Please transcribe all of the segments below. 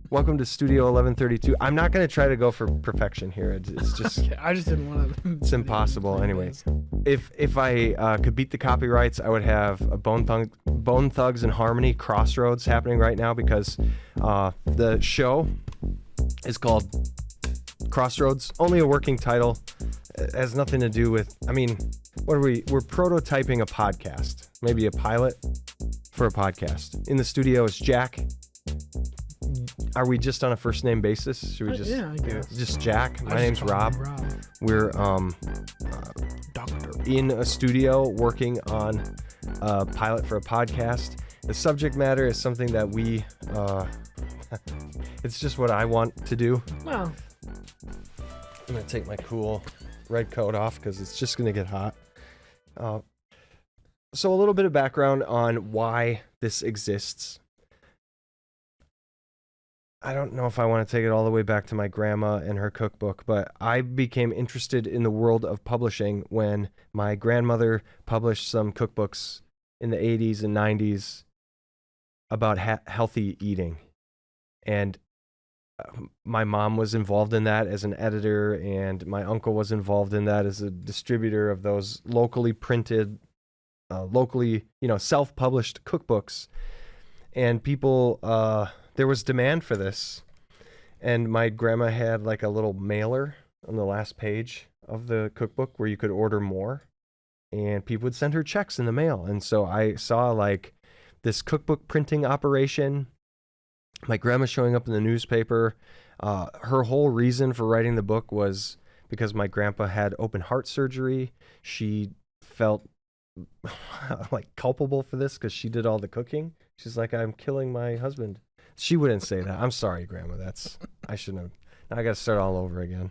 Welcome to Studio 1132. I'm not going to try to go for perfection here. It's just Okay, I just didn't want to. it's impossible anyway. If I could beat the copyrights, I would have a Bone Thugs and Harmony Crossroads happening right now, because the show is called Crossroads. Only a working title. It has nothing to do with, I mean, what are we? We're prototyping a podcast. Maybe a pilot for a podcast. In the studio is Jack. Are we just on a first name basis? Should we just Yeah, I guess. just Jack? My I name's just call Rob. him Rob. We're Doctor. in a studio working on a pilot for a podcast. The subject matter is something that we it's just what I want to do. Well, I'm gonna take my cool red coat off because it's just gonna get hot. So a little bit of background on why this exists. I don't know if I want to take it all the way back to my grandma and her cookbook, but I became interested in the world of publishing when my grandmother published some cookbooks in the 80s and 90s about healthy eating. And my mom was involved in that as an editor, and my uncle was involved in that as a distributor of those locally printed, self-published cookbooks. And people, there was demand for this. And my grandma had like a little mailer on the last page of the cookbook where you could order more, and people would send her checks in the mail. And so I saw like this cookbook printing operation, my grandma showing up in the newspaper. Her whole reason for writing the book was because my grandpa had open heart surgery. She felt like culpable for this because she did all the cooking. She's like, I'm killing my husband. She wouldn't say that. I'm sorry, Grandma. I shouldn't have. Now I got to start all over again.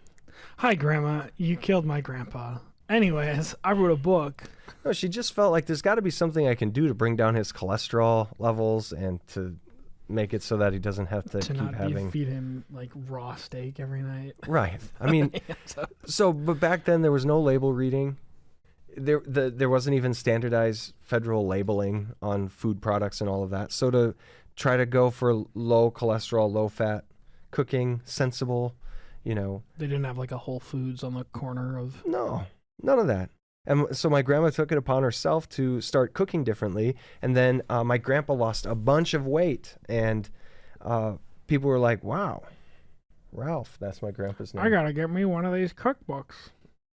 hi, Grandma. You killed my grandpa. Anyways, I wrote a book. No, she just felt like there's got to be something I can do to bring down his cholesterol levels and to make it so that he doesn't have to keep not having. feed him like raw steak every night. Right. I mean, but back then there was no label reading. There wasn't even standardized federal labeling on food products and all of that. So to try to go for low cholesterol, low fat cooking, sensible, They didn't have like a Whole Foods on the corner of. No, none of that. And so my grandma took it upon herself to start cooking differently. And then my grandpa lost a bunch of weight. And people were like, wow, Ralph, that's my grandpa's name. I gotta get me one of these cookbooks.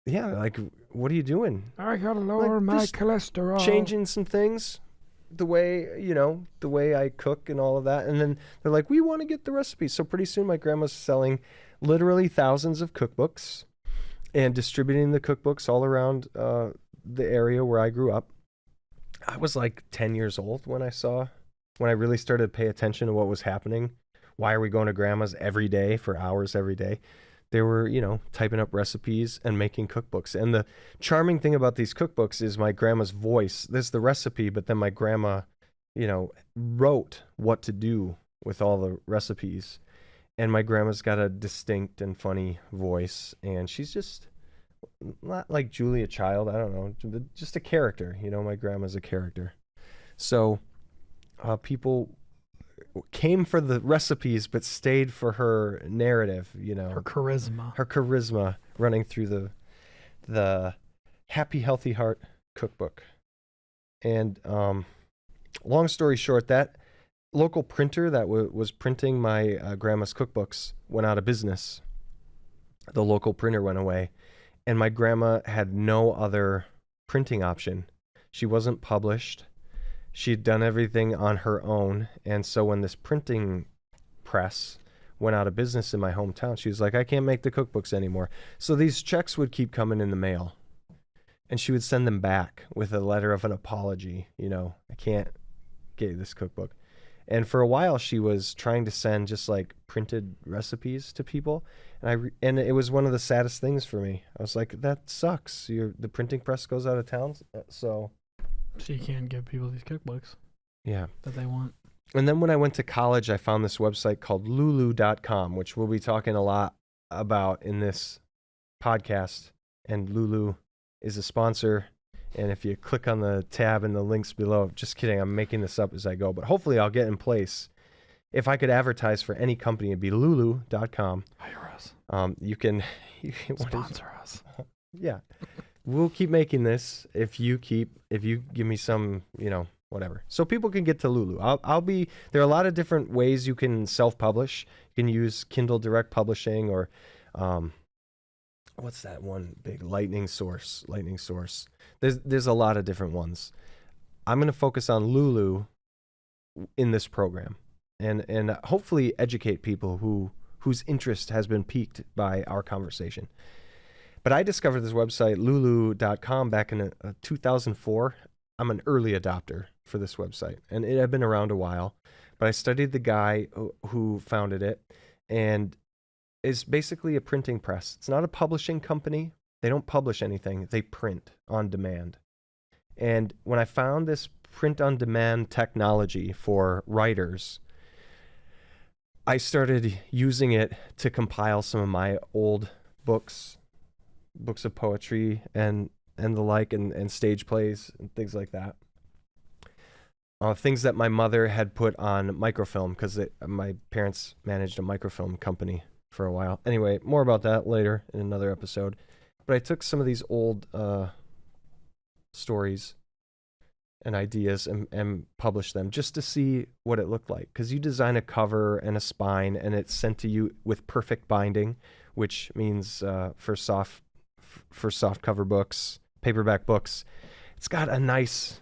Yeah, like, what are you doing? I gotta lower my just cholesterol. Changing some things, the way I cook and all of that. And then they're like, we want to get the recipes. So pretty soon my grandma's selling literally thousands of cookbooks and distributing the cookbooks all around the area where I grew up. I was like 10 years old when I really started to pay attention to what was happening. Why are we going to grandma's every day for hours every day? They were, typing up recipes and making cookbooks. And the charming thing about these cookbooks is my grandma's voice. There's the recipe, but then my grandma, wrote what to do with all the recipes. And my grandma's got a distinct and funny voice. And she's just not like Julia Child. I don't know, just a character. My grandma's a character. So people came for the recipes but stayed for her narrative, Her charisma running through the Happy Healthy Heart cookbook. And long story short, that local printer that was printing my grandma's cookbooks went out of business. The local printer went away, and my grandma had no other printing option. She wasn't published. She'd done everything on her own. And so when this printing press went out of business in my hometown, she was like, I can't make the cookbooks anymore. So these checks would keep coming in the mail. And she would send them back with a letter of an apology. I can't get you this cookbook. And for a while, she was trying to send just like printed recipes to people. And it was one of the saddest things for me. I was like, that sucks. The printing press goes out of town. So you can't give people these cookbooks. Yeah. That they want. And then when I went to college, I found this website called lulu.com, which we'll be talking a lot about in this podcast. And Lulu is a sponsor, And if you click on the tab in the links below, just kidding, I'm making this up as I go, but hopefully I'll get in place. If I could advertise for any company, it'd be lulu.com. Hire us. You can Sponsor us. Yeah. We'll keep making this if you give me some, whatever. So people can get to Lulu. There are a lot of different ways you can self-publish. You can use Kindle Direct Publishing or, what's that one big Lightning Source. There's a lot of different ones. I'm going to focus on Lulu in this program and hopefully educate people whose interest has been piqued by our conversation. But I discovered this website, lulu.com, back in 2004. I'm an early adopter for this website, and it had been around a while. But I studied the guy who founded it, and it's basically a printing press. It's not a publishing company. They don't publish anything. They print on demand. And when I found this print-on-demand technology for writers, I started using it to compile some of my old books of poetry and the like, and stage plays and things like that. Things that my mother had put on microfilm because my parents managed a microfilm company for a while. Anyway, more about that later in another episode. But I took some of these old stories and ideas and published them just to see what it looked like. Because you design a cover and a spine, and it's sent to you with perfect binding, which means for soft cover books, paperback books, it's got a nice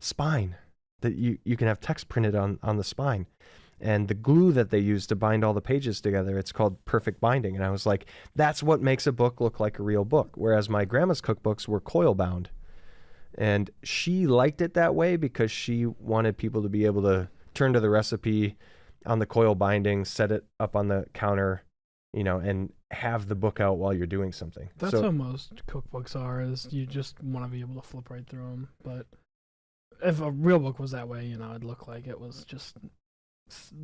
spine that you can have text printed on the spine. And the glue that they use to bind all the pages together, it's called perfect binding. And I was like, that's what makes a book look like a real book. Whereas my grandma's cookbooks were coil bound. And she liked it that way because she wanted people to be able to turn to the recipe on the coil binding, set it up on the counter, and have the book out while you're doing something. That's how most cookbooks are, is you just want to be able to flip right through them. But if a real book was that way, it'd look like it was just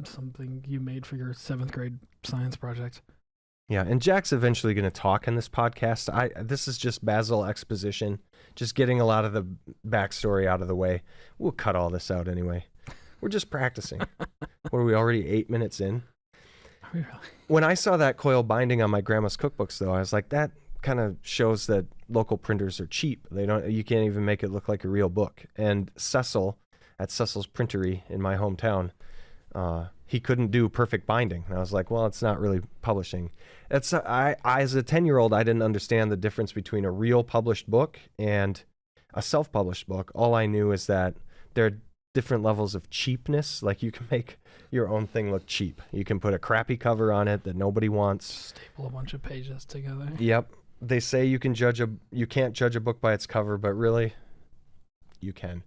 something you made for your 7th grade science project. Yeah, and Jack's eventually going to talk in this podcast. This is just Basil exposition, just getting a lot of the backstory out of the way. We'll cut all this out anyway. We're just practicing. What are we already 8 minutes in? Are we really? When I saw that coil binding on my grandma's cookbooks, though, I was like, that kind of shows that local printers are cheap. You can't even make it look like a real book. And Cecil at Cecil's Printery in my hometown, he couldn't do perfect binding. And I was like, well, it's not really publishing. I as a 10-year-old, I didn't understand the difference between a real published book and a self-published book. All I knew is that there are different levels of cheapness. Like, you can make your own thing look cheap. You can put a crappy cover on it that nobody wants. Staple a bunch of pages together. Yep. They say you can't judge a book by its cover, but really, you can.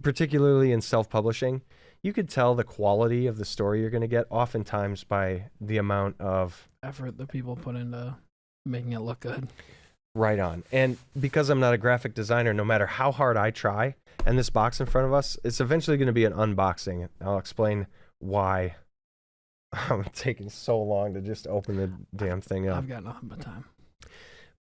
Particularly in self-publishing, you could tell the quality of the story you're going to get oftentimes by the amount of effort that people put into making it look good. Right on. And because I'm not a graphic designer, no matter how hard I try, and this box in front of us, it's eventually going to be an unboxing. I'll explain why I'm taking so long to just open the damn thing up. I've got nothing but time.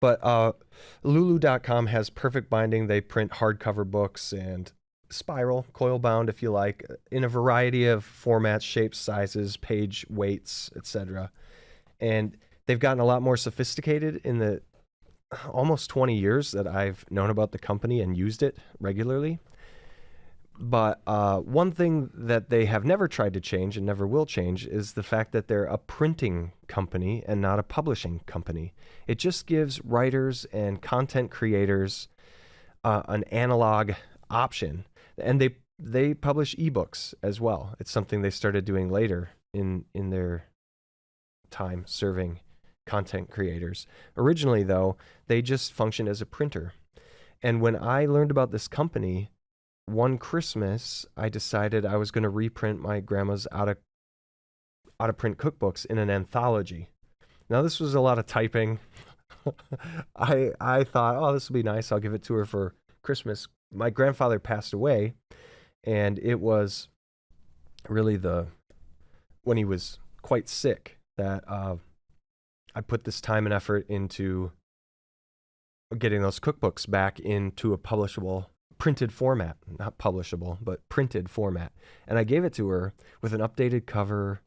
But Lulu.com has perfect binding. They print hardcover books and spiral, coil bound if you like, in a variety of formats, shapes, sizes, page weights, etc. And they've gotten a lot more sophisticated in the almost 20 years that I've known about the company and used it regularly. But one thing that they have never tried to change and never will change is the fact that they're a printing company and not a publishing company. It just gives writers and content creators an analog option. And they publish ebooks as well. It's something they started doing later in their time serving content creators. Originally, though, they just functioned as a printer. And when I learned about this company, one Christmas, I decided I was going to reprint my grandma's out-of-print cookbooks in an anthology. Now, this was a lot of typing. I thought, oh, this will be nice. I'll give it to her for Christmas. My grandfather passed away, and it was really when he was quite sick that I put this time and effort into getting those cookbooks back into a publishable printed format, not publishable, but printed format. And I gave it to her with an updated cover.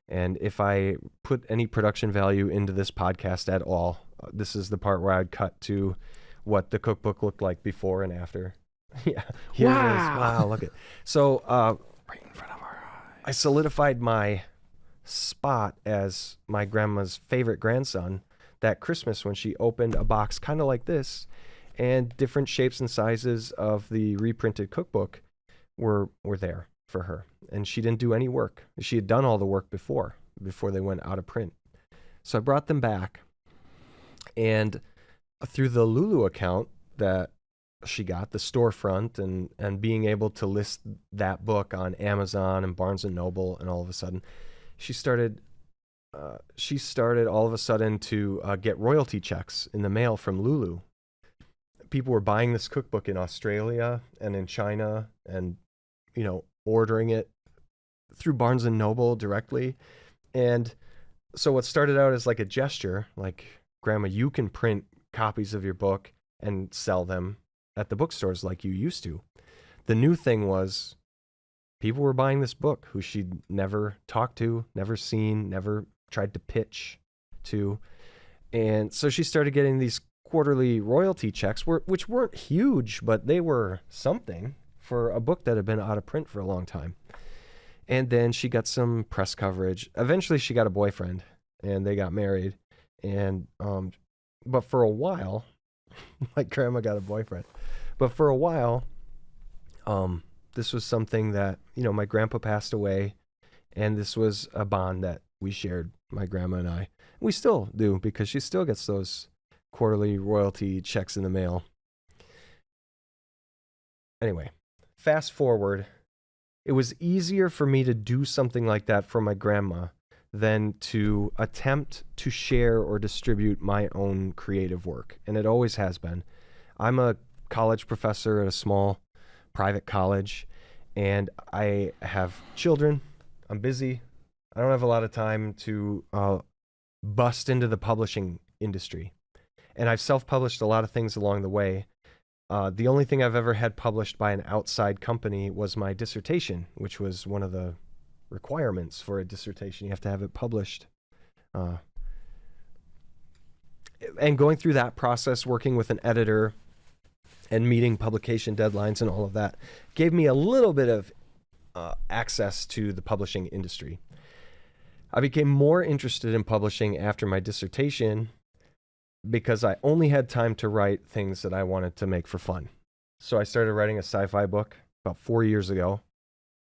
And if I put any production value into this podcast at all, this is the part where I'd cut to what the cookbook looked like before and after. Yeah. Here it is. Wow, look at. So Right in front of our eyes. I solidified my spot as my grandma's favorite grandson that Christmas when she opened a box kind of like this, and different shapes and sizes of the reprinted cookbook were there for her. And she didn't do any work. She had done all the work before they went out of print. So I brought them back, and through the Lulu account that she got, the storefront, and being able to list that book on Amazon and Barnes and Noble, and all of a sudden she started all of a sudden to get royalty checks in the mail from Lulu. People were buying this cookbook in Australia and in China, and ordering it through Barnes and Noble directly. And so what started out as like a gesture, like, Grandma, you can print copies of your book and sell them at the bookstores like you used to. The new thing was people were buying this book who she'd never talked to, never seen, never tried to pitch to. And so she started getting these quarterly royalty checks, which weren't huge, but they were something for a book that had been out of print for a long time. And then she got some press coverage. Eventually she got a boyfriend and they got married. And but for a while, my grandma got a boyfriend. But for a while, this was something that, my grandpa passed away, and this was a bond that we shared, my grandma and I. We still do, because she still gets those quarterly royalty checks in the mail. Anyway, fast forward, it was easier for me to do something like that for my grandma than to attempt to share or distribute my own creative work. And it always has been. I'm a college professor at a small private college, and I have children. I'm busy. I don't have a lot of time to bust into the publishing industry. And I've self-published a lot of things along the way. The only thing I've ever had published by an outside company was my dissertation, which was one of the requirements for a dissertation. You have to have it published. And going through that process, working with an editor and meeting publication deadlines and all of that gave me a little bit of access to the publishing industry. I became more interested in publishing after my dissertation because I only had time to write things that I wanted to make for fun. So I started writing a sci-fi book about 4 years ago,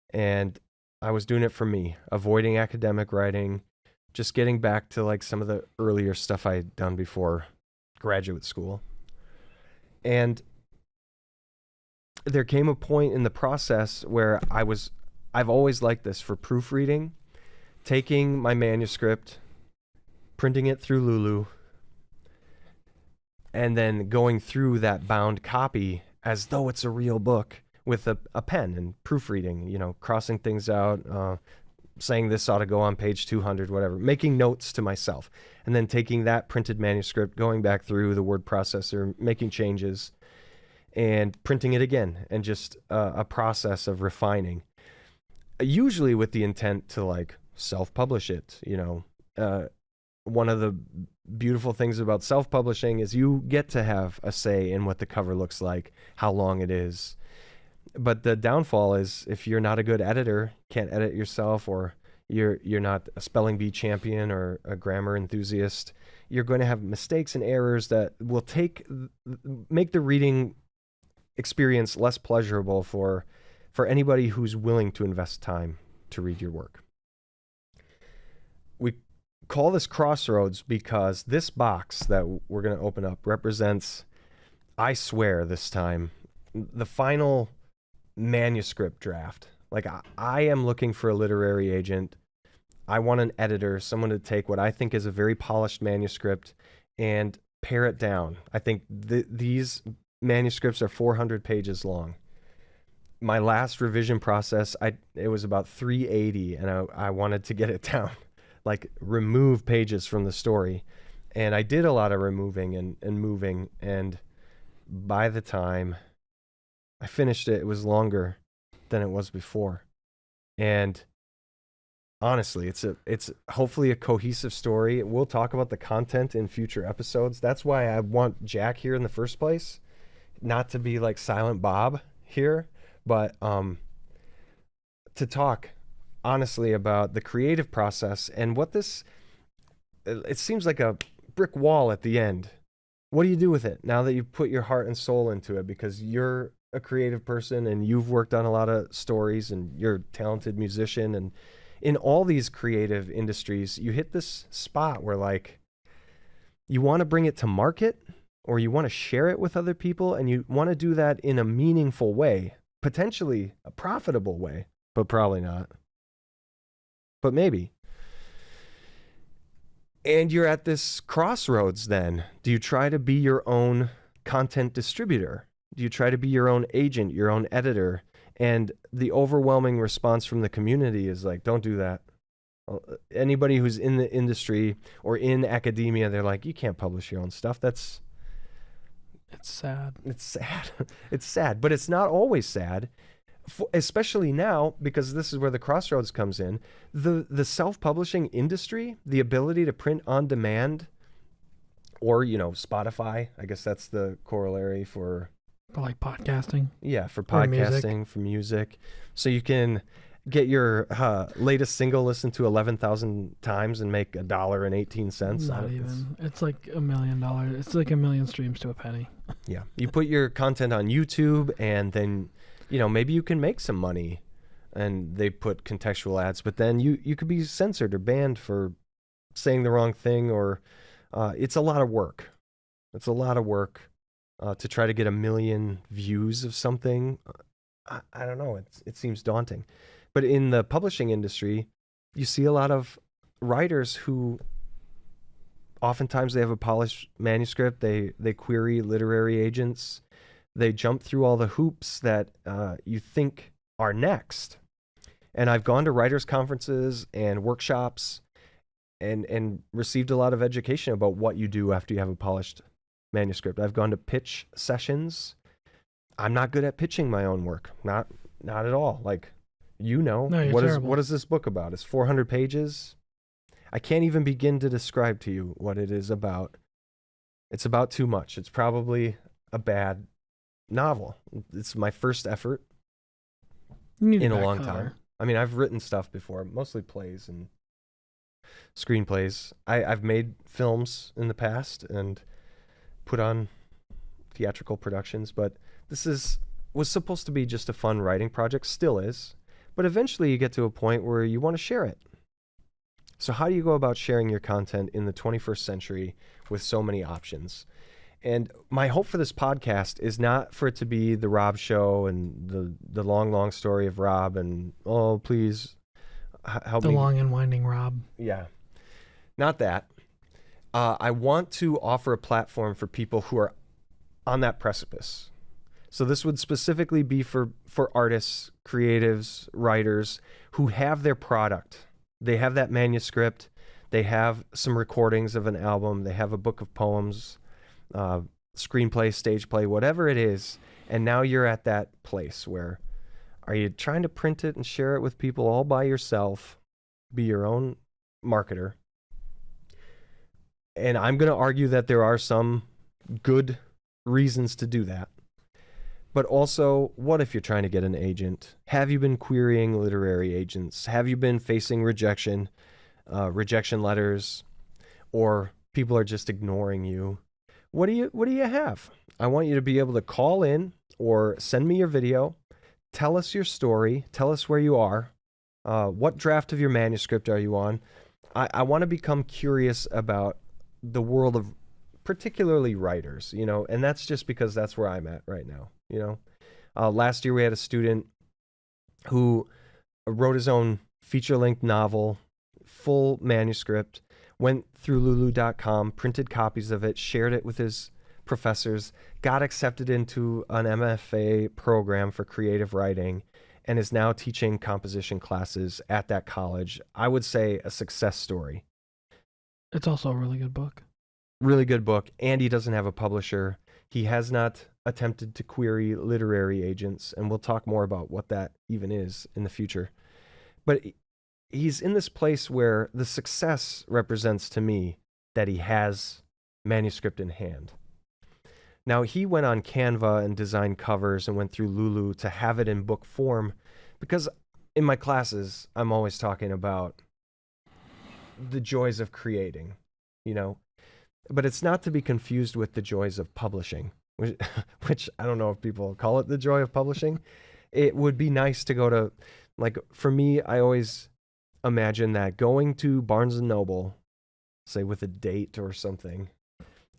and I was doing it for me, avoiding academic writing, just getting back to like some of the earlier stuff I had done before graduate school. And there came a point in the process where I've always liked this for proofreading, taking my manuscript, printing it through Lulu, and then going through that bound copy as though it's a real book with a pen and proofreading, crossing things out, saying this ought to go on page 200, whatever, making notes to myself, and then taking that printed manuscript, going back through the word processor, making changes, and printing it again, and just a process of refining, usually with the intent to like self-publish it. One of the beautiful things about self-publishing is you get to have a say in what the cover looks like, how long it is. But the downfall is if you're not a good editor, can't edit yourself, or you're not a spelling bee champion or a grammar enthusiast, you're going to have mistakes and errors that will make the reading experience less pleasurable for anybody who's willing to invest time to read your work. We call this Crossroads because this box that we're going to open up represents, I swear this time, the final manuscript draft. Like, I am looking for a literary agent. I want an editor, someone to take what I think is a very polished manuscript and pare it down. I think these manuscripts are 400 pages long. My last revision process, it was about 380, and I wanted to get it down, like remove pages from the story. And I did a lot of removing and moving. And by the time I finished it, it was longer than it was before. And honestly, it's hopefully a cohesive story. We'll talk about the content in future episodes. That's why I want Jack here in the first place, not to be like Silent Bob here, but to talk honestly about the creative process and what this, it seems like a brick wall at the end. What do you do with it now that you've put your heart and soul into it? Because you're a creative person and you've worked on a lot of stories and you're a talented musician, and in all these creative industries, you hit this spot where like you want to bring it to market or you want to share it with other people, and you want to do that in a meaningful way, potentially a profitable way, but probably not. But maybe. And you're at this crossroads then. Do you try to be your own content distributor? Do you try to be your own agent, your own editor? And the overwhelming response from the community is like, don't do that. Anybody who's in the industry or in academia, they're like, you can't publish your own stuff. It's sad. It's sad. It's sad, but it's not always sad. Especially now, because this is where the crossroads comes in. The self-publishing industry, the ability to print on demand, or, you know, Spotify, I guess that's the corollary for like podcasting. Yeah, for podcasting, for music. So you can get your latest single listened to 11,000 times and make $1.18. Not even. It's like $1 million. It's like 1 million streams to a penny. Yeah. You put your content on YouTube, and then, you know, maybe you can make some money, and they put contextual ads, but then you could be censored or banned for saying the wrong thing, or it's a lot of work. It's a lot of work to try to get 1 million views of something. I don't know. It seems daunting. But in the publishing industry, you see a lot of writers who oftentimes they have a polished manuscript. They query literary agents. They jump through all the hoops that you think are next. And I've gone to writers' conferences and workshops and received a lot of education about what you do after you have a polished manuscript. I've gone to pitch sessions. I'm not good at pitching my own work. Not at all. Like, you know, no, what is this book about? It's 400 pages. I can't even begin to describe to you what it is about. It's about too much. It's probably a bad novel. It's my first effort in a long time. I mean, I've written stuff before, mostly plays and screenplays. I've made films in the past and put on theatrical productions, but this was supposed to be just a fun writing project, still is. But eventually you get to a point where you want to share it. So how do you go about sharing your content in the 21st century with so many options? And my hope for this podcast is not for it to be the Rob show and the long story of Rob and, oh, please help me. The long and winding Rob. Yeah. Not that. I want to offer a platform for people who are on that precipice. So this would specifically be for artists, creatives, writers who have their product. They have that manuscript. They have some recordings of an album. They have a book of poems, screenplay, stage play, whatever it is. And now you're at that place where, are you trying to print it and share it with people all by yourself, be your own marketer? And I'm going to argue that there are some good reasons to do that. But also, what if you're trying to get an agent? Have you been querying literary agents? Have you been facing rejection letters, or people are just ignoring you? What do you have? I want you to be able to call in or send me your video, tell us your story, tell us where you are, what draft of your manuscript are you on? I want to become curious about the world of particularly writers, you know, and that's just because that's where I'm at right now. You know, last year we had a student who wrote his own feature-length novel, full manuscript, went through lulu.com, printed copies of it, shared it with his professors, got accepted into an MFA program for creative writing, and is now teaching composition classes at that college. I would say a success story. It's also a really good book. Really good book, and he doesn't have a publisher. He has not attempted to query literary agents, and we'll talk more about what that even is in the future. But he's in this place where the success represents to me that he has manuscript in hand. Now, he went on Canva and designed covers and went through Lulu to have it in book form, because in my classes, I'm always talking about the joys of creating, you know, but it's not to be confused with the joys of publishing, which I don't know if people call it the joy of publishing. It would be nice to go to, like, for me, I always imagine that going to Barnes & Noble, say with a date or something,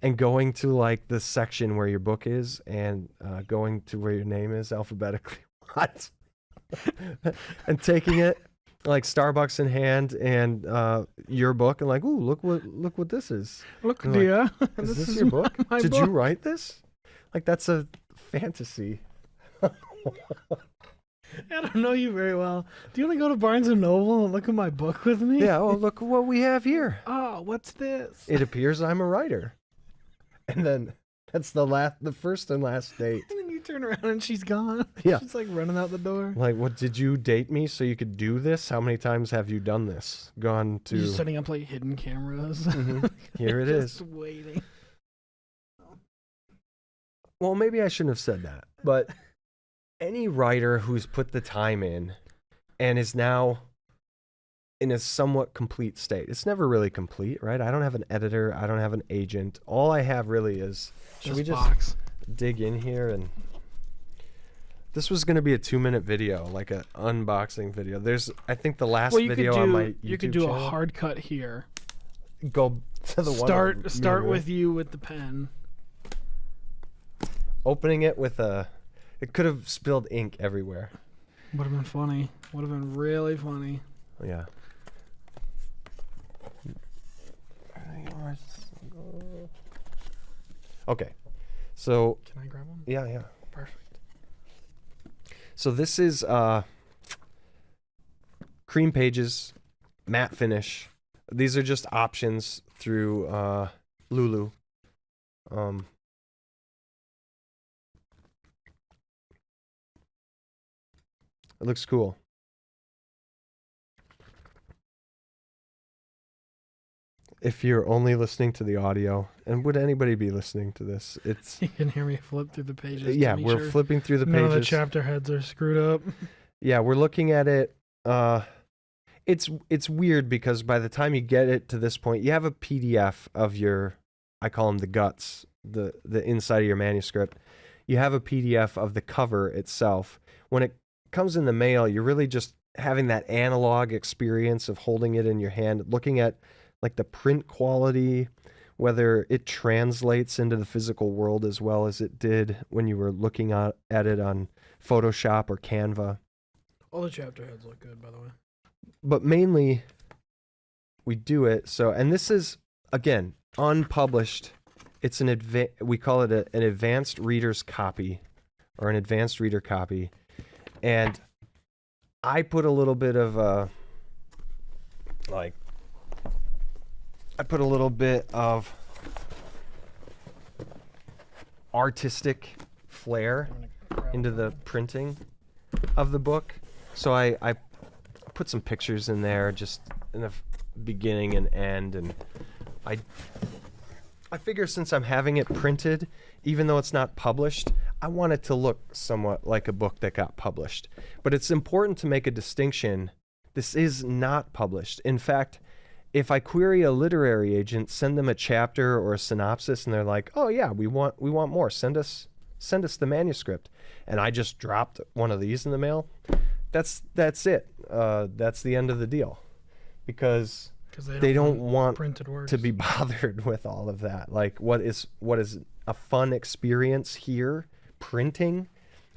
and going to like the section where your book is and going to where your name is alphabetically. What? And taking it like Starbucks in hand and your book and like, ooh, look what this is. Look, and dear. Like, is this your book? Did book. you write this? Like, that's a fantasy. I don't know you very well. Do you want to go to Barnes & Noble and look at my book with me? Yeah, well, look what we have here. Oh, what's this? It appears I'm a writer. And then that's the first and last date. And then you turn around and she's gone. Yeah. She's like running out the door. Like, what, did you date me so you could do this? How many times have you done this? Gone to... You're setting up like hidden cameras. Mhm. Here it Just is. waiting. Well, maybe I shouldn't have said that. But any writer who's put the time in and is now in a somewhat complete state. It's never really complete, right? I don't have an editor. I don't have an agent. All I have really is... Should we just box. dig in here? And this was going to be a 2-minute video, like an unboxing video. There's, I think, the last video on my YouTube You could do channel. a hard cut here. Go to the one. Start with you with the pen. Opening it with a... It could have spilled ink everywhere. Would have been funny. Would have been really funny. Yeah. Okay. So... Can I grab one? Yeah. Perfect. So this is cream pages, matte finish. These are just options through Lulu. It looks cool. If you're only listening to the audio, and would anybody be listening to this? It's You can hear me flip through the pages. yeah, to make we're sure flipping through the none of the pages. chapter heads are screwed up. Yeah, we're looking at it. It's weird because by the time you get it to this point, you have a PDF of your, I call them the guts, the inside of your manuscript. You have a PDF of the cover itself. When it comes in the mail, you're really just having that analog experience of holding it in your hand, looking at like the print quality, whether it translates into the physical world as well as it did when you were looking at it on Photoshop or Canva. All the chapter heads look good, by the way. But mainly, we do it so, and this is, again, unpublished. It's we call it an advanced reader's copy, or an advanced reader copy. And I put a little bit of artistic flair into the printing of the book. So I put some pictures in there just in the beginning and end, and I figure since I'm having it printed, even though it's not published, I want it to look somewhat like a book that got published. But it's important to make a distinction. This is not published. In fact, if I query a literary agent, send them a chapter or a synopsis, and they're like, "Oh yeah, we want more. Send us the manuscript," and I just dropped one of these in the mail, that's it. That's the end of the deal, because they don't want printed works to be bothered with all of that. Like, what is a fun experience here, printing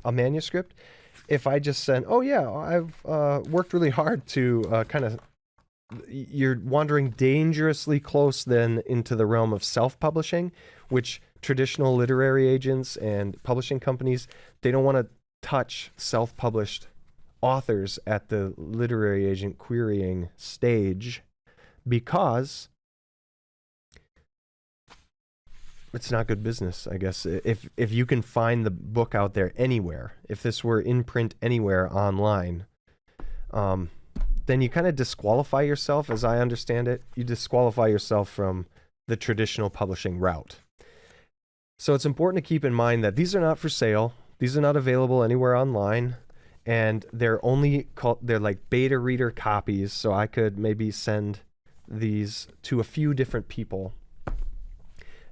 a manuscript? If I just said, "Oh yeah, I've worked really hard to kind of," you're wandering dangerously close then into the realm of self-publishing, which traditional literary agents and publishing companies, they don't want to touch self-published authors at the literary agent querying stage, because it's not good business, I guess. If you can find the book out there anywhere, if this were in print anywhere online, then you kind of disqualify yourself, as I understand it. You disqualify yourself from the traditional publishing route. So it's important to keep in mind that these are not for sale. These are not available anywhere online, and they're like beta reader copies. So I could maybe send these to a few different people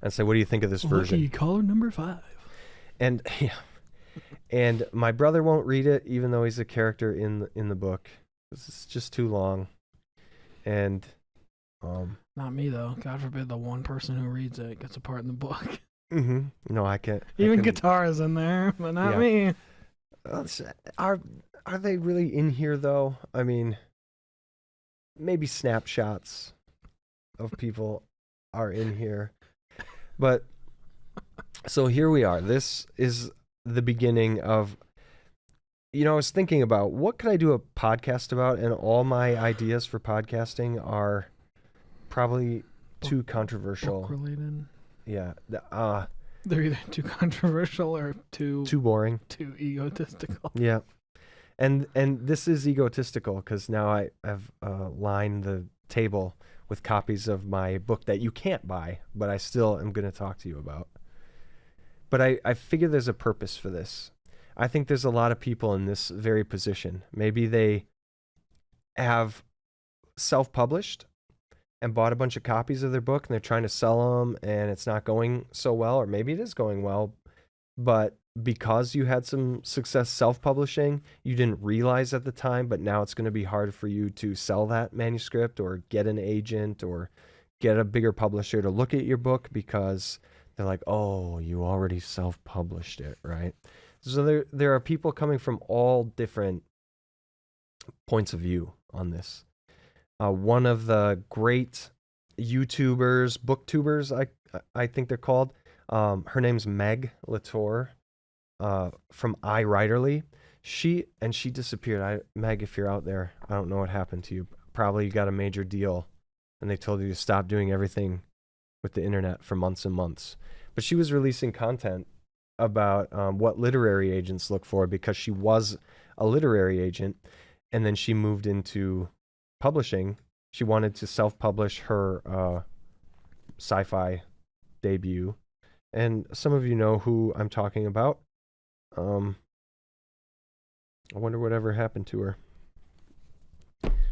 and say, what do you think of this version? Lucky caller number 5. And yeah, and my brother won't read it, even though he's a character in the book. It's just too long. And not me though. God forbid the one person who reads it gets a part in the book. No, I can't. Even guitar is in there, but not me. Are they really in here though? I mean, maybe snapshots of people are in here. But so here we are. This is the beginning of, I was thinking about what could I do a podcast about, and all my ideas for podcasting are probably too controversial. Book related. Yeah. They're either too controversial or too boring. Too egotistical. Yeah. And this is egotistical because now I have lined the table with copies of my book that you can't buy, but I still am going to talk to you about. But I figure there's a purpose for this. I think there's a lot of people in this very position. Maybe they have self-published and bought a bunch of copies of their book, and they're trying to sell them, and it's not going so well, or maybe it is going well, but because you had some success self-publishing, you didn't realize at the time, but now it's going to be hard for you to sell that manuscript or get an agent or get a bigger publisher to look at your book because they're like, oh, you already self-published it, right? So there are people coming from all different points of view on this. One of the great YouTubers, booktubers, I think they're called, her name's Meg Latour from iWriterly. She disappeared. Meg, if you're out there, I don't know what happened to you. Probably you got a major deal and they told you to stop doing everything with the internet for months and months. But she was releasing content about what literary agents look for because she was a literary agent, and then she moved into publishing. She wanted to self-publish her sci-fi debut, and some of you know who I'm talking about. I wonder whatever happened to her.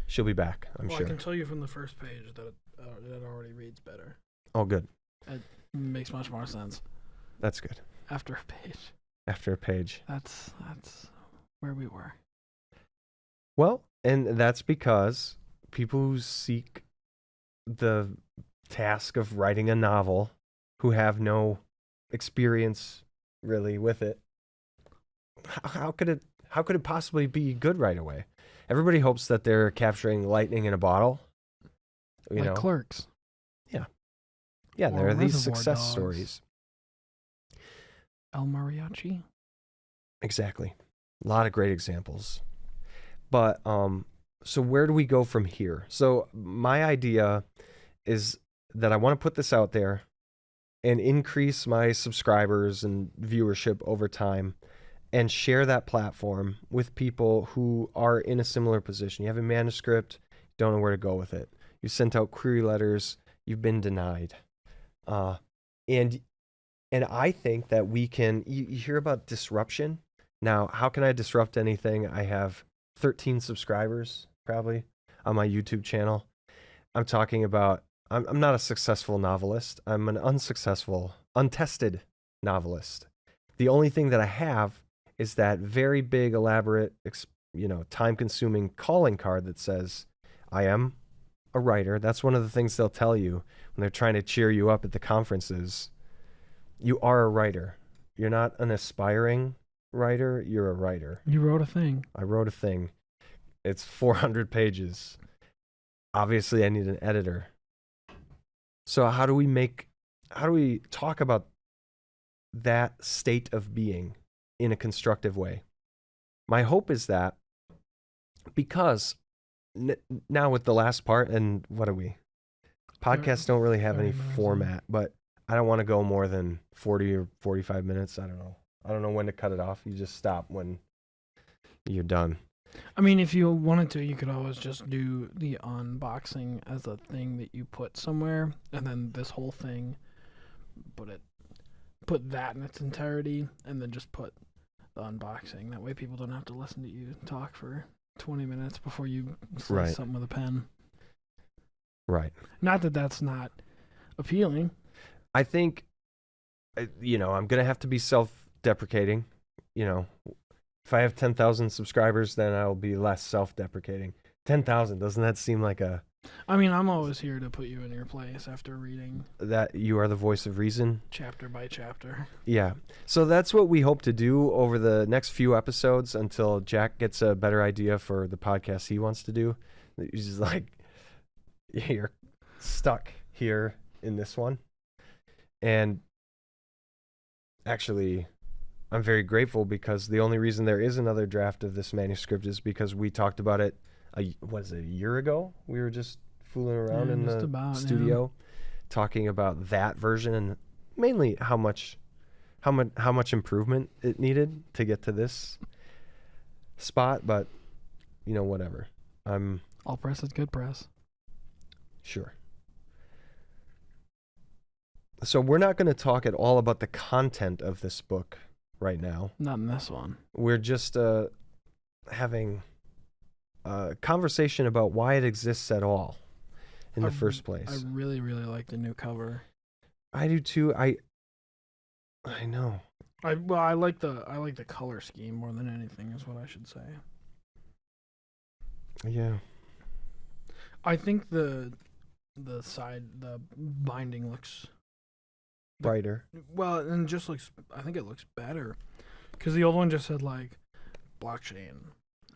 She'll be back, I'm sure. I can tell you from the first page that it already reads better. Oh, good. It makes much more sense. That's good. After a page. After a page. That's where we were. Well, and that's because people who seek the task of writing a novel, who have no experience really with it, how could it possibly be good right away? Everybody hopes that they're capturing lightning in a bottle. You know? Clerks. Yeah, Or there are these Reservoir success Dogs. stories. El Mariachi. Exactly. A lot of great examples. But so where do we go from here? So my idea is that I want to put this out there and increase my subscribers and viewership over time and share that platform with people who are in a similar position. You have a manuscript, don't know where to go with it. You sent out query letters, you've been denied. And I think that we can, you hear about disruption. Now, how can I disrupt anything? I have 13 subscribers probably on my YouTube channel. I'm talking about, I'm not a successful novelist. I'm an unsuccessful, untested novelist. The only thing that I have is that very big, elaborate, time-consuming calling card that says, I am a writer. That's one of the things they'll tell you when they're trying to cheer you up at the conferences. You are a writer. You're not an aspiring writer. You're a writer. You wrote a thing. I wrote a thing. It's 400 pages. Obviously, I need an editor. So how do we talk about that state of being in a constructive way? My hope is that because now with the last part, and what are we? Podcasts don't really have any format, but I don't want to go more than 40 or 45 minutes. I don't know. I don't know when to cut it off. You just stop when you're done. I mean, if you wanted to, you could always just do the unboxing as a thing that you put somewhere, and then this whole thing, put that in its entirety, and then just put the unboxing. That way people don't have to listen to you talk for 20 minutes before you say something with a pen. Right. Not that that's not appealing. I think, I'm going to have to be self-deprecating. If I have 10,000 subscribers, then I'll be less self-deprecating. 10,000, doesn't that seem like I mean, I'm always here to put you in your place after reading. That you are the voice of reason? Chapter by chapter. Yeah. So that's what we hope to do over the next few episodes until Jack gets a better idea for the podcast he wants to do. He's just like, you're stuck here in this one. And actually, I'm very grateful because the only reason there is another draft of this manuscript is because we talked about it, a year ago? We were just fooling around in the studio talking about that version and mainly how much improvement it needed to get to this spot, but whatever. All press is good press. Sure. So we're not going to talk at all about the content of this book right now. Not in this one. We're just having a conversation about why it exists at all in the first place. I really, really like the new cover. I do too. I know. I like the color scheme more than anything is what I should say. Yeah. I think the binding looks brighter. Well, and just looks. I think it looks better because the old one just said like blockchain,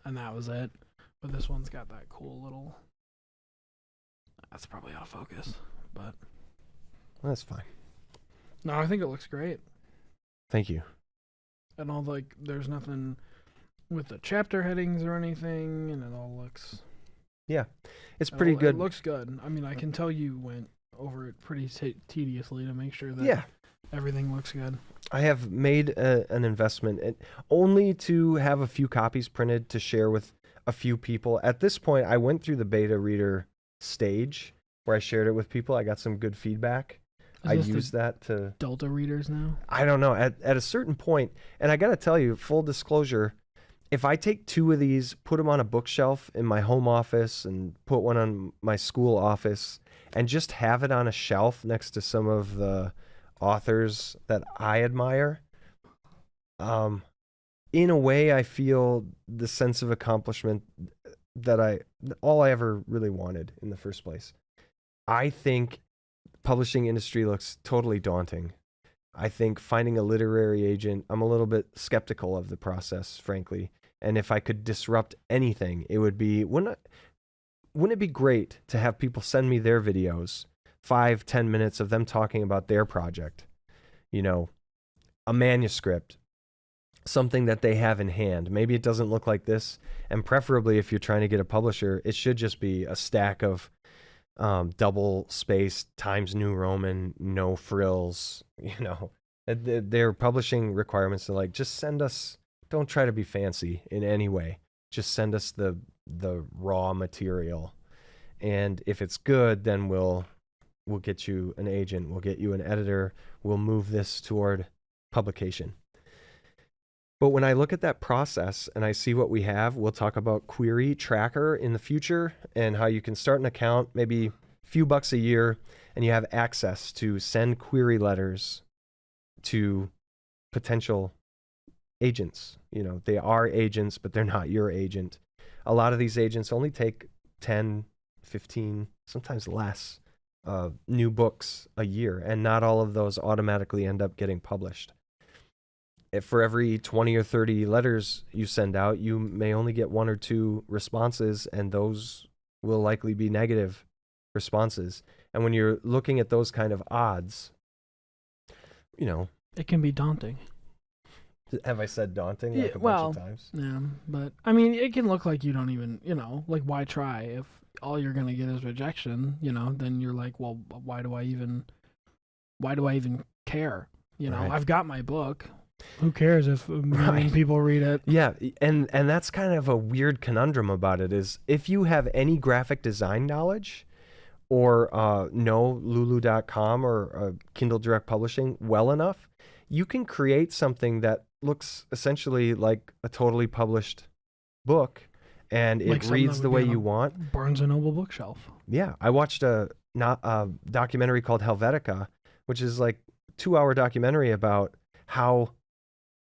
and that was it. But this one's got that cool little. That's probably out of focus, but that's fine. No, I think it looks great. Thank you. And all there's nothing with the chapter headings or anything, and it all looks. Yeah, it's pretty good. It looks good. I mean, I can tell you went over it pretty tediously to make sure that everything looks good. I have made an investment only to have a few copies printed to share with a few people. At this point, I went through the beta reader stage where I shared it with people. I got some good feedback. I used that to... Delta readers now? I don't know. At a certain point, and I got to tell you, full disclosure, if I take 2 of these, put them on a bookshelf in my home office and put one on my school office and just have it on a shelf next to some of the authors that I admire, in a way, I feel the sense of accomplishment that all I ever really wanted in the first place. I think publishing industry looks totally daunting. I think finding a literary agent, I'm a little bit skeptical of the process, frankly. And if I could disrupt anything, it would be, wouldn't it be great to have people send me their videos, 5-10 minutes of them talking about their project, a manuscript, something that they have in hand. Maybe it doesn't look like this, and preferably if you're trying to get a publisher, it should just be a stack of double spaced Times New Roman, no frills. Their publishing requirements are like, just send us. Don't try to be fancy in any way. Just send us the raw material, and if it's good, then we'll get you an agent. We'll get you an editor. We'll move this toward publication. But when I look at that process and I see what we have, we'll talk about Query Tracker in the future and how you can start an account, maybe a few bucks a year, and you have access to send query letters to potential agents. They are agents, but they're not your agent. A lot of these agents only take 10, 15, sometimes less new books a year, and not all of those automatically end up getting published. If for every 20 or 30 letters you send out, you may only get 1 or 2 responses, and those will likely be negative responses. And when you're looking at those kind of odds, it can be daunting. Have I said daunting like a bunch of times? Yeah, but I mean, it can look like you don't even, like why try if all you're going to get is rejection, then you're like, well, why do I even why do I even care? You know, Right. I've got my book. Who cares if a million people read it? Yeah, and that's kind of a weird conundrum about it is if you have any graphic design knowledge or know Lulu.com or Kindle Direct Publishing well enough, you can create something that looks essentially like a totally published book, and Like it something reads that the would way be on you a want. Barnes and Noble bookshelf. Yeah, I watched a documentary called Helvetica, which is like 2-hour documentary about how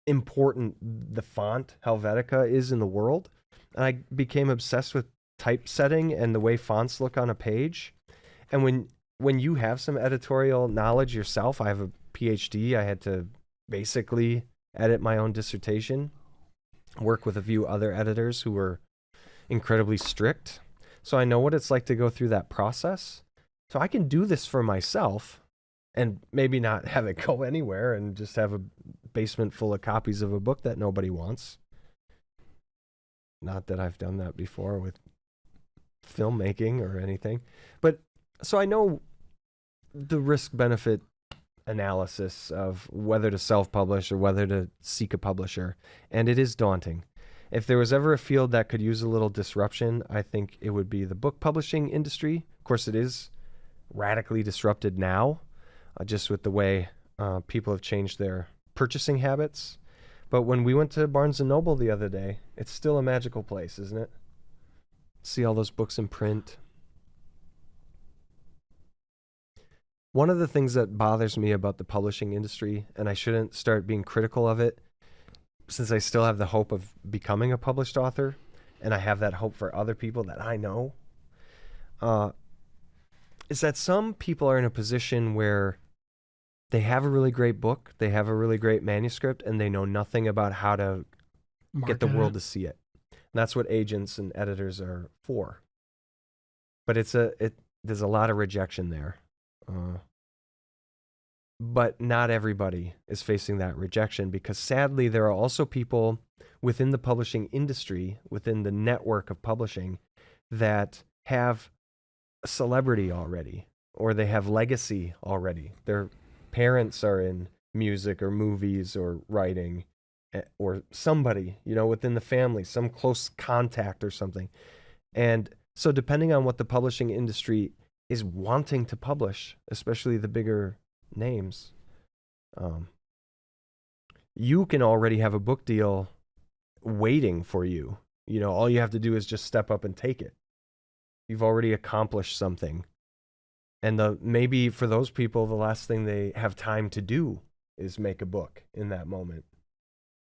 important the font Helvetica is in the world. And I became obsessed with typesetting and the way fonts look on a page. And when you have some editorial knowledge yourself, I have a PhD. I had to basically edit my own dissertation, work with a few other editors who were incredibly strict. So I know what it's like to go through that process. So I can do this for myself and maybe not have it go anywhere and just have a basement full of copies of a book that nobody wants. Not that I've done that before with filmmaking or anything. But so I know the risk-benefit analysis of whether to self-publish or whether to seek a publisher, and it is daunting. If there was ever a field that could use a little disruption, I think it would be the book publishing industry. Of course, it is radically disrupted now, just with the way people have changed their purchasing habits. But when we went to Barnes & Noble the other day, it's still a magical place, isn't it? See all those books in print. One of the things that bothers me about the publishing industry, and I shouldn't start being critical of it, since I still have the hope of becoming a published author, and I have that hope for other people that I know, is that some people are in a position where they have a really great book, they have a really great manuscript, and they know nothing about how to get the world to see it. And that's what agents and editors are for. But there's a lot of rejection there. But not everybody is facing that rejection, because sadly there are also people within the publishing industry, within the network of publishing, that have a celebrity already, or they have legacy already. Their parents are in music or movies or writing, or somebody, within the family, some close contact or something. And so depending on what the publishing industry is wanting to publish, especially the bigger names, you can already have a book deal waiting for you. All you have to do is just step up and take it. You've already accomplished something. And maybe for those people, the last thing they have time to do is make a book in that moment.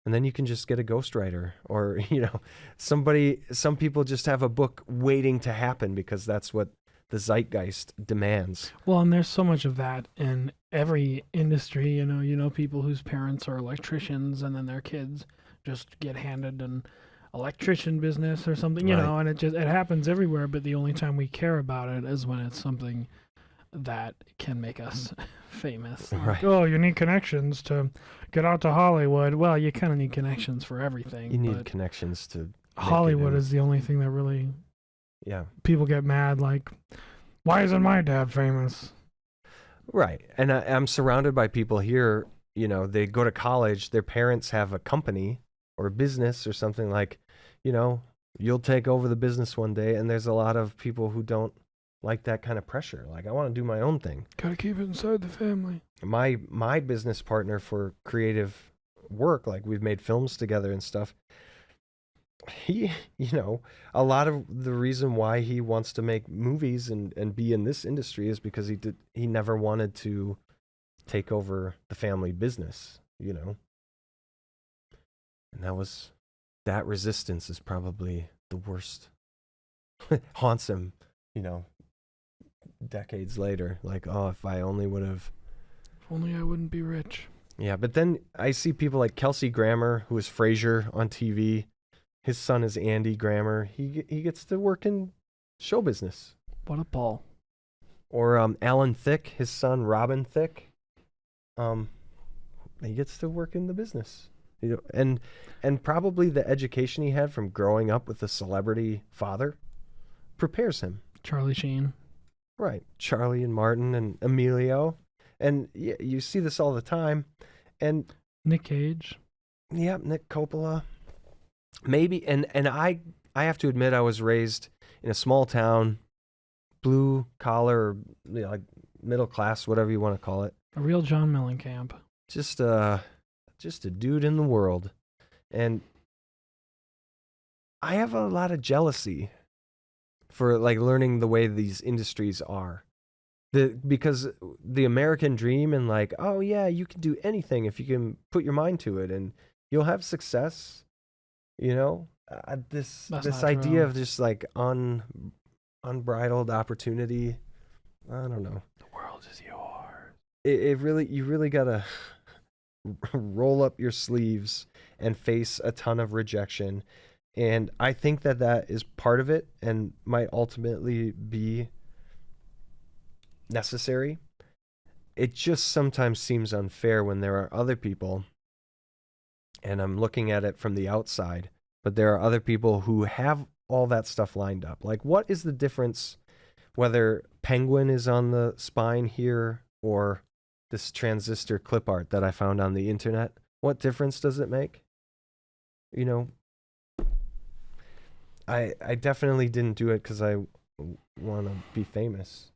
And then you can just get a ghostwriter, or, some people just have a book waiting to happen because that's what the zeitgeist demands. Well, and there's so much of that in every industry. You know people whose parents are electricians, and then their kids just get handed an electrician business or something, Right. and it happens everywhere. But the only time we care about it is when it's something that can make us famous. Like, Right. oh, you need connections to get out to Hollywood. Well, you kind of need connections for everything. You need but connections to Hollywood is the only thing that really, yeah. people get mad. Like, why isn't my dad famous? Right. And I'm surrounded by people here, they go to college, their parents have a company or a business or something, like, you'll take over the business one day. And there's a lot of people who don't like that kind of pressure. Like, I want to do my own thing. Gotta keep it inside the family. My business partner for creative work, like we've made films together and stuff, he, a lot of the reason why he wants to make movies and be in this industry is because he never wanted to take over the family business, And that resistance is probably the worst. Haunts him, decades later. Like, oh, if I only would have. If only I wouldn't be rich. Yeah, but then I see people like Kelsey Grammer, who is Frasier on TV. His son is Andy Grammer. He gets to work in show business. What a ball. Or Alan Thicke, his son Robin Thicke. He gets to work in the business. And probably the education he had from growing up with a celebrity father prepares him. Charlie Sheen. Right. Charlie and Martin and Emilio. And you see this all the time. And Nick Cage. yeah, Nick Coppola. Maybe, and I have to admit, I was raised in a small town, blue collar, like middle class, whatever you want to call it. A real John Mellencamp. Just a dude in the world. And I have a lot of jealousy for like learning the way these industries are. Because the American dream and like, oh yeah, you can do anything if you can put your mind to it and you'll have success. You know, this idea of just like unbridled opportunity. I don't know. The world is yours. You really gotta roll up your sleeves and face a ton of rejection. And I think that is part of it and might ultimately be necessary. It just sometimes seems unfair when there are other people, and I'm looking at it from the outside, but there are other people who have all that stuff lined up. Like, what is the difference whether Penguin is on the spine here or this transistor clip art that I found on the internet? What difference does it make? You know, I definitely didn't do it because I want to be famous.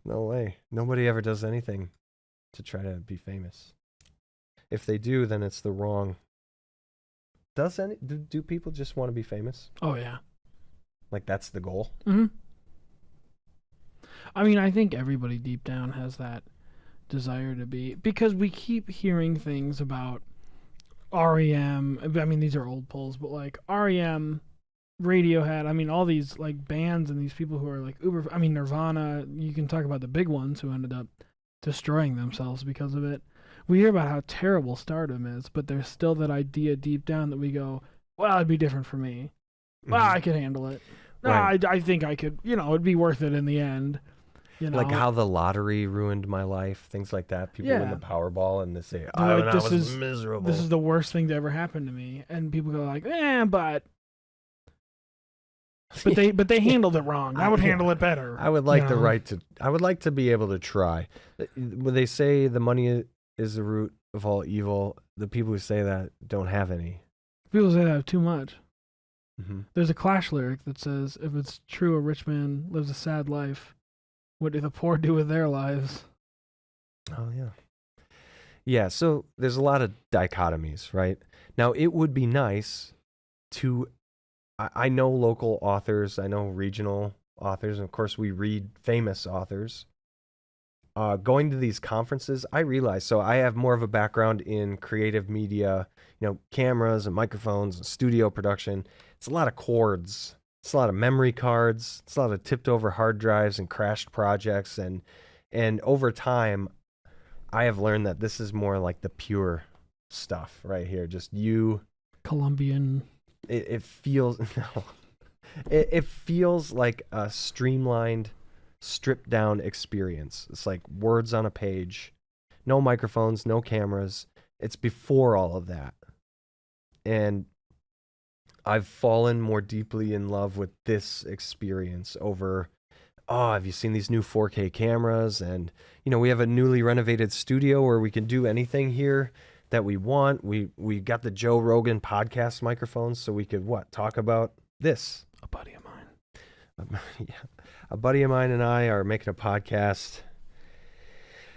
No way. Nobody ever does anything to try to be famous. If they do, then it's the wrong. Do people just want to be famous? Oh yeah. Like that's the goal? Mm-hmm. I mean, I think everybody deep down has that desire to be, because we keep hearing things about REM. I mean, these are old polls, but like REM, Radiohead, I mean, all these like bands and these people who are like uber, I mean, Nirvana, you can talk about the big ones who ended up destroying themselves because of it. We hear about how terrible stardom is, but there's still that idea deep down that we go, well, it'd be different for me. Well, I could handle it. Right. I think I could, it'd be worth it in the end. Like how the lottery ruined my life, things like that. People win the Powerball and they say, I was miserable. This is the worst thing to ever happen to me. And people go like, but they handled it wrong. I would handle it better. I would like I would like to be able to try. When they say the money is the root of all evil, the people who say that don't have any. People say that have too much. Mm-hmm. There's a Clash lyric that says, if it's true a rich man lives a sad life, what do the poor do with their lives? Oh, yeah. Yeah, so there's a lot of dichotomies, right? Now, it would be nice to... I know local authors, I know regional authors, and of course we read famous authors. Going to these conferences, I realize, so I have more of a background in creative media, cameras and microphones and studio production. It's a lot of cords. It's a lot of memory cards. It's a lot of tipped over hard drives and crashed projects. And over time, I have learned that this is more like the pure stuff right here. Just you. Colombian. It feels, no. It feels like a streamlined, stripped down experience. It's like words on a page. No microphones, no cameras. It's before all of that. And I've fallen more deeply in love with this experience over, have you seen these new 4K cameras? And, we have a newly renovated studio where we can do anything here that we want. We got the Joe Rogan podcast microphones so we could, talk about this. A buddy of mine. Yeah. A buddy of mine and I are making a podcast.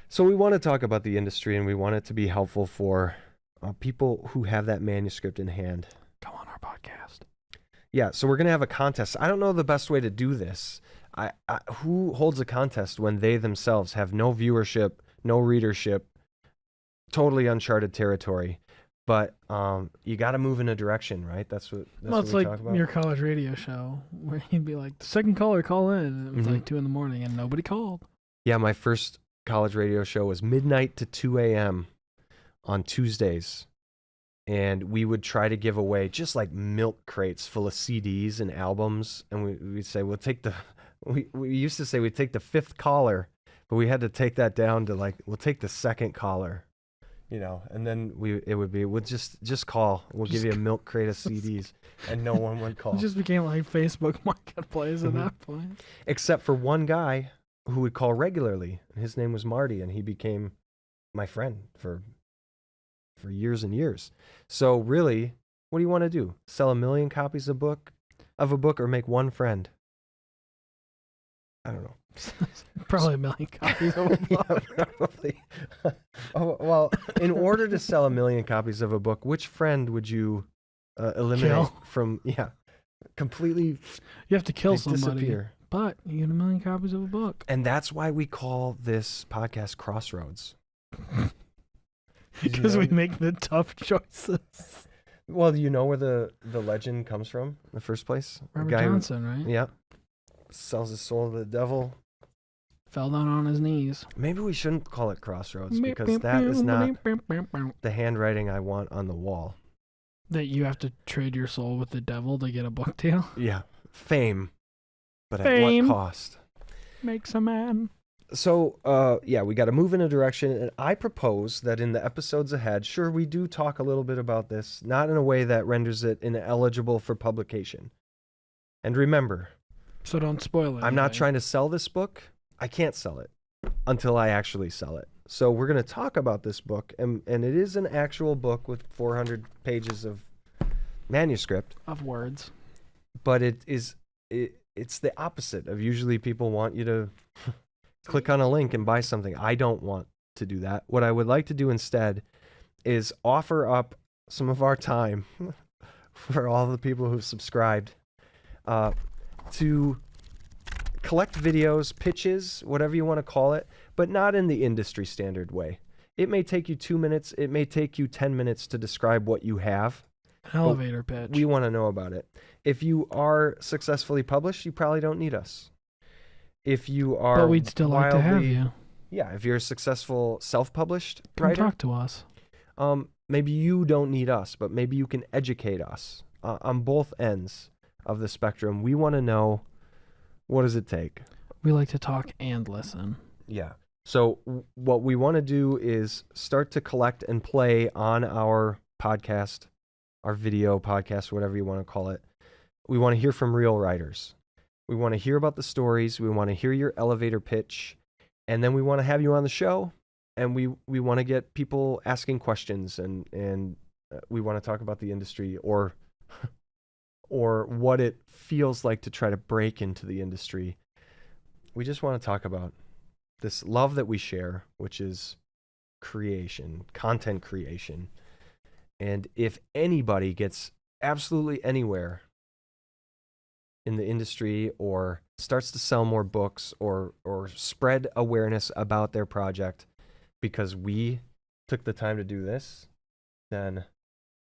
So we want to talk about the industry and we want it to be helpful for people who have that manuscript in hand. Come on our podcast. Yeah, so we're going to have a contest. I don't know the best way to do this. Who holds a contest when they themselves have no viewership, no readership, totally uncharted territory? But you got to move in a direction, right? That's what we talk about. Your college radio show where you'd be like, the second caller, call in. And it was like 2 a.m. and nobody called. Yeah, my first college radio show was midnight to 2 a.m. on Tuesdays. And we would try to give away just like milk crates full of CDs and albums. And we'd say, we used to say we'd take the 5th caller, but we had to take that down to like, we'll take the 2nd caller. And then we'll just call. We'll give you a milk crate of CDs, and no one would call. It just became like Facebook Marketplace at that point. Except for one guy who would call regularly. His name was Marty, and he became my friend for years and years. So really, what do you want to do? Sell 1 million copies of a book, or make one friend? I don't know. Probably 1 million copies of a book. Yeah, probably. Oh, well, in order to sell 1 million copies of a book, which friend would you eliminate Kill. from? Yeah, completely You have to kill somebody, disappear. but you get 1 million copies of a book. And that's why we call this podcast Crossroads. Because we make the tough choices. Well, do you know where the legend comes from in the first place? The Robert guy who- Johnson, right? Yeah. Sells his soul to the devil. Fell down on his knees. Maybe we shouldn't call it Crossroads, because that is not the handwriting I want on the wall. That you have to trade your soul with the devil to get a book deal. Yeah. Fame. But Fame. at what cost? Makes a man. So, yeah, we got to move in a direction. And I propose that in the episodes ahead, sure, we do talk a little bit about this, not in a way that renders it ineligible for publication. And remember, So don't spoil it. I'm not trying to sell this book. I can't sell it until I actually sell it. So we're going to talk about this book, and it is an actual book with 400 pages of manuscript, Of words. but it's the opposite of usually people want you to click on a link and buy something. I don't want to do that. What I would like to do instead is offer up some of our time for all the people who've subscribed to collect videos, pitches, whatever you want to call it, but not in the industry standard way. It may take you 2 minutes. It may take you 10 minutes to describe what you have. An elevator pitch. We want to know about it. If you are successfully published, you probably don't need us. If you are But we'd still like to have you. Yeah, if you're a successful self-published Come writer, talk to us. maybe you don't need us, but maybe you can educate us on both ends of the spectrum. We want to know, what does it take? We like to talk and listen. Yeah. So what we want to do is start to collect and play on our podcast, our video podcast, whatever you want to call it. We want to hear from real writers. We want to hear about the stories. We want to hear your elevator pitch. And then we want to have you on the show. And we want to get people asking questions, and we want to talk about the industry or what it feels like to try to break into the industry. We just want to talk about this love that we share, which is creation, content creation. And if anybody gets absolutely anywhere in the industry or starts to sell more books or spread awareness about their project because we took the time to do this, then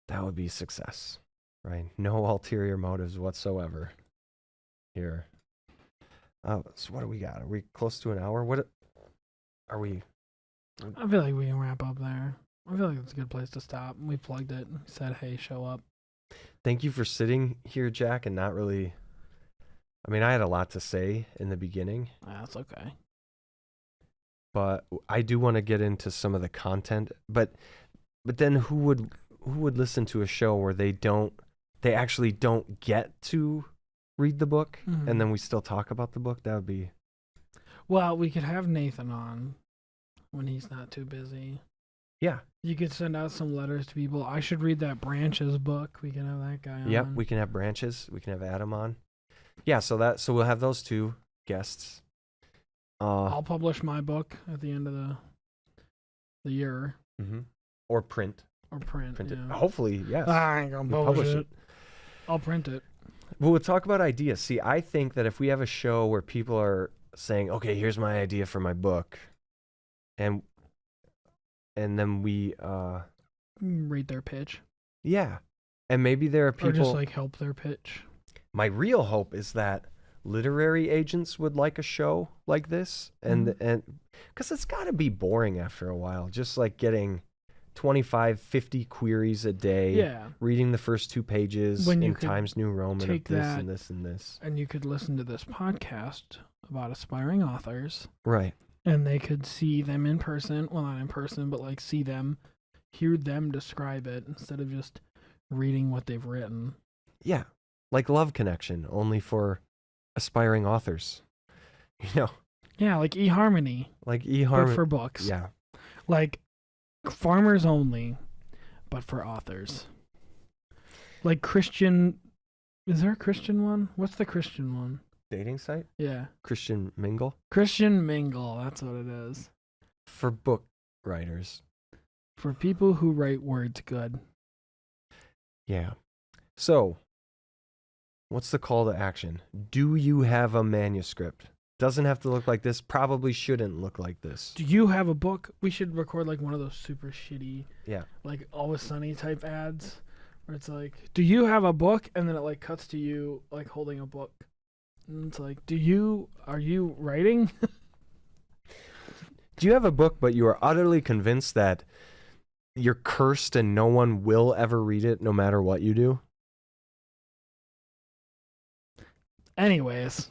that would be success, right? No ulterior motives whatsoever here. So what do we got? Are we close to an hour? What are we? I feel like we can wrap up there. I feel like it's a good place to stop. We plugged it. We said, hey, show up. Thank you for sitting here, Jack, and not really. I mean, I had a lot to say in the beginning. That's okay. But I do want to get into some of the content. But then who would listen to a show where they actually don't get to read the book, Mhm. and then we still talk about the book? That would be. Well, we could have Nathan on when he's not too busy. Yeah. You could send out some letters to people. I should read that Branches book. We can have that guy on. Yep, we can have Branches. We can have Adam on. Yeah, so we'll have those two guests. I'll publish my book at the end of the year. Mm-hmm. Or print Or print. it. Yeah. Hopefully, yes. I ain't gonna We publish it. I'll print it. But we'll talk about ideas. See, I think that if we have a show where people are saying, "Okay, here's my idea for my book," and then we, Read their pitch. yeah, and maybe there are people. Or just like help their pitch. My real hope is that literary agents would like a show like this, and because it's got to be boring after a while, just like getting 25, 50 queries a day. Yeah. Reading the first 2 pages When you in could Times New Roman of take this that and this and this. And you could listen to this podcast about aspiring authors. Right. And they could see them in person. Well, not in person, but like see them, hear them describe it instead of just reading what they've written. Yeah. Like Love Connection, only for aspiring authors. You know, Yeah, like eHarmony, Like but eHarmony. for books. Yeah. Like farmers only, but for authors. Like Christian. Is there a Christian one? What's the Christian one? Dating site? Yeah. Christian Mingle? Christian Mingle. That's what it is. For book writers. For people who write words good. Yeah. So, what's the call to action? Do you have a manuscript? Doesn't have to look like this. Probably shouldn't look like this. Do you have a book? We should record like one of those super shitty, Yeah. like Always Sunny type ads, where it's like, "Do you have a book?" And then it like cuts to you like holding a book, and it's like, are you writing?" Do you have a book, but you are utterly convinced that you're cursed and no one will ever read it, no matter what you do? Anyways.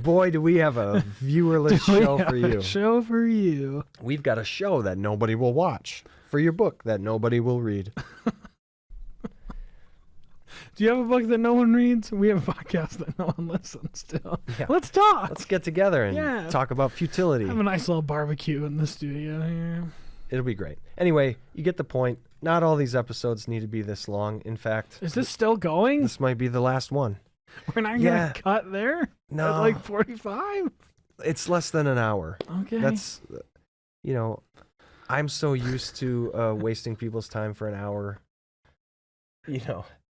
Boy, do we have a viewerless show for you. Show for you. We've got a show that nobody will watch for your book that nobody will read. Do you have a book that no one reads? We have a podcast that no one listens to. Yeah. Let's talk. Let's get together and talk about futility. Have a nice little barbecue in the studio here. It'll be great. Anyway, you get the point. Not all these episodes need to be this long. In fact, Is this still going? this might be the last one. We're not Yeah. going to cut there? No. At like 45? It's less than an hour. Okay. That's, I'm so used to wasting people's time for an hour,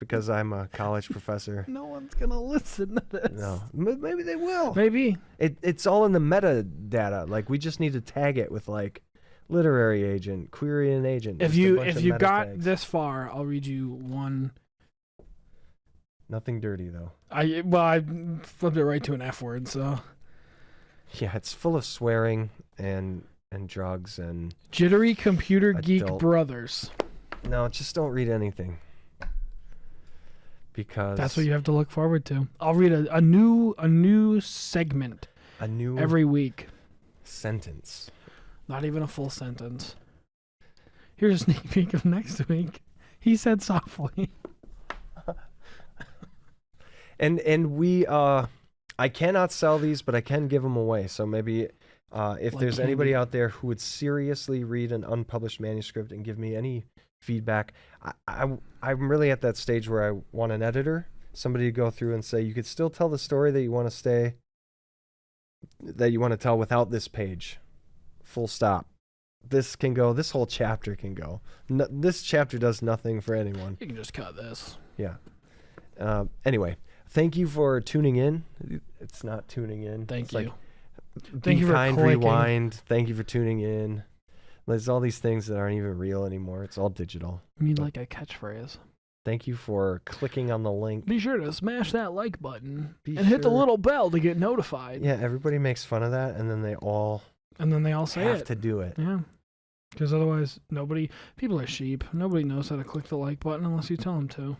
because I'm a college professor. No one's going to listen to this. No, maybe they will. Maybe. It's all in the metadata. Like, we just need to tag it with like literary agent, query an agent. If just a you bunch of you meta got tags. this far, I'll read you one. Nothing dirty though. I flipped it right to an F word, so. Yeah, it's full of swearing and drugs and Jittery Computer Geek Adult. Brothers. no, just don't read anything. Because That's what you have to look forward to. I'll read a new segment a new every week. sentence. Not even a full sentence. Here's a sneak peek of next week. He said softly. And we I cannot sell these, but I can give them away. So maybe if Like there's anybody candy. out there who would seriously read an unpublished manuscript and give me any feedback, I'm really at that stage where I want an editor, somebody to go through and say, you could still tell the story that you want to tell without this page. Full stop. This can go. This whole chapter can go. This chapter does nothing for anyone. You can just cut this. Yeah. Anyway, thank you for tuning in. It's not tuning in. Thank It's you. like, Thank be you for kind, clicking. rewind. Thank you for tuning in. There's all these things that aren't even real anymore. It's all digital. I mean, like a catchphrase. Thank you for clicking on the link. Be sure to smash that like button Be and hit the sure- little bell to get notified. Yeah, everybody makes fun of that, and then they all And then they all say have it. to do it. Yeah. Because otherwise, people are sheep. Nobody knows how to click the like button unless you tell them to.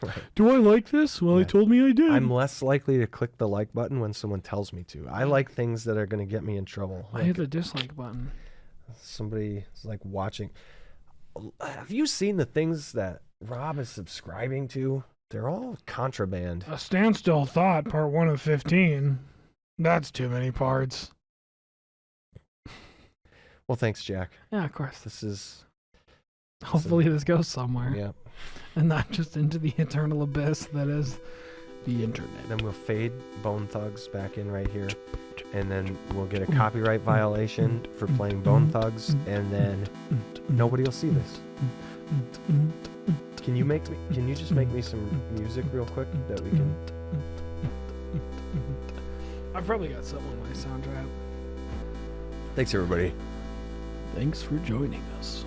Right. Do I like this? Well, Yeah. they told me I did. I'm less likely to click the like button when someone tells me to. I like things that are going to get me in trouble. I hit the dislike button. Somebody is like watching. Have you seen the things that Rob is subscribing to? They're all contraband. A Standstill Thought, part 1 of 15. That's too many parts. Well, thanks, Jack. Yeah, of course. This is Hopefully this goes somewhere. yeah. And not just into the eternal abyss that is the internet. Then we'll fade Bone Thugs back in right here, and then we'll get a copyright violation for playing Bone Thugs, and then nobody will see this. Can you just make me some music real quick that we can? I've probably got some on my soundtrack. Thanks, everybody. Thanks for joining us.